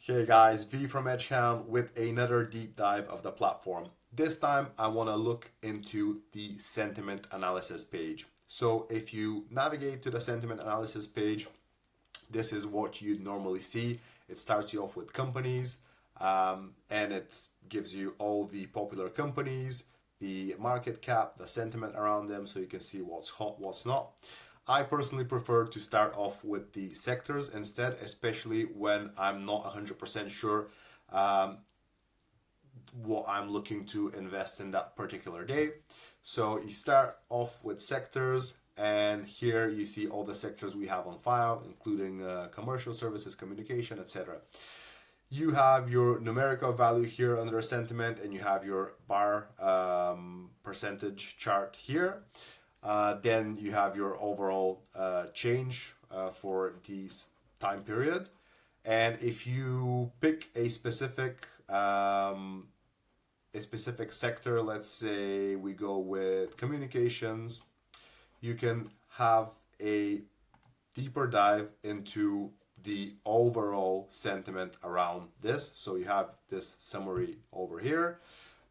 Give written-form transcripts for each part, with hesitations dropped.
Hey guys, V from Edge Hound with another deep dive of the platform. This time I want to look into the sentiment analysis page. So if you navigate to the sentiment analysis page, this is what you'd normally see. It starts you off with companies, and it gives you all the popular companies, the market cap, the sentiment around them, so you can see what's hot, what's not. I personally prefer to start off with the sectors instead, especially when I'm not 100% sure what I'm looking to invest in that particular day. So you start off with sectors, and here you see all the sectors we have on file, including commercial services, communication, etc. You have your numerical value here under sentiment, and you have your bar percentage chart here. Then you have your overall change for this time period. And if you pick a specific sector, let's say we go with communications, you can have a deeper dive into the overall sentiment around this. So you have this summary over here.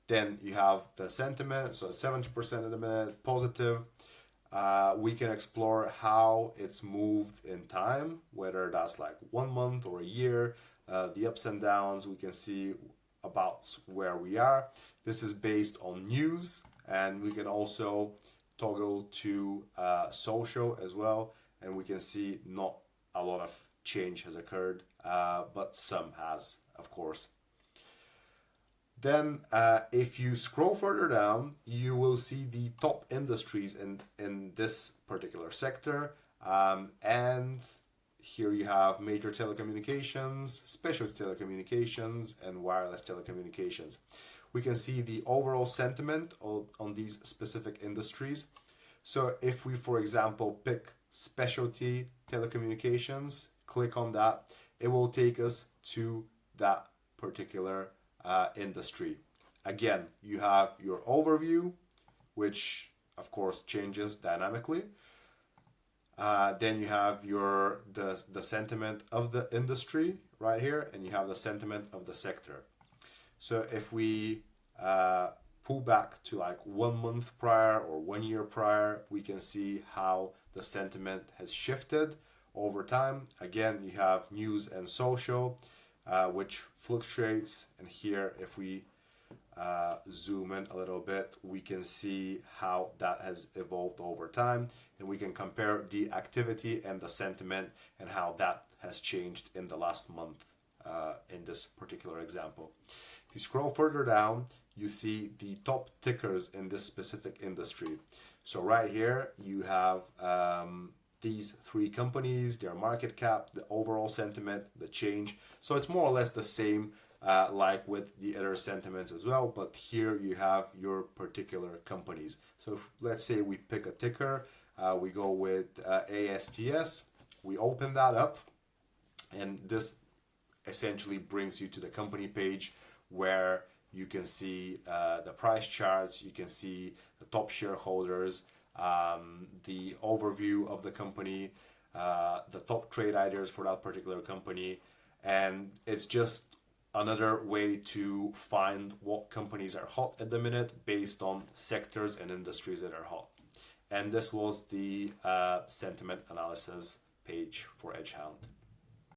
Then you have the sentiment, so 70% of the minute positive. We can explore how it's moved in time, whether that's like 1 month or a year, the ups and downs. We can see about where we are. This is based on news, and we can also toggle to social as well, and we can see not a lot of change has occurred, but some has, of course. Then if you scroll further down, you will see the top industries in this particular sector. And here you have major telecommunications, specialty telecommunications, and wireless telecommunications. We can see the overall sentiment on these specific industries. So if we, for example, pick specialty telecommunications, click on that, it will take us to that particular industry. Again, you have your overview, which of course changes dynamically. Then you have the sentiment of the industry right here, and you have the sentiment of the sector. So if we pull back to like 1 month prior or 1 year prior, we can see how the sentiment has shifted over time. Again, you have news and social, which fluctuates, and here if we zoom in a little bit, we can see how that has evolved over time, and we can compare the activity and the sentiment and how that has changed in the last month in this particular example. If you scroll further down, you see the top tickers in this specific industry. So right here you have these 3 companies, their market cap, the overall sentiment, the change. So it's more or less the same like with the other sentiments as well, but here you have your particular companies. So let's say we pick a ticker, we go with ASTS, we open that up, and this essentially brings you to the company page where you can see the price charts, you can see the top shareholders, the overview of the company, the top trade ideas for that particular company, and it's just another way to find what companies are hot at the minute based on sectors and industries that are hot. And this was the sentiment analysis page for Edge Hound.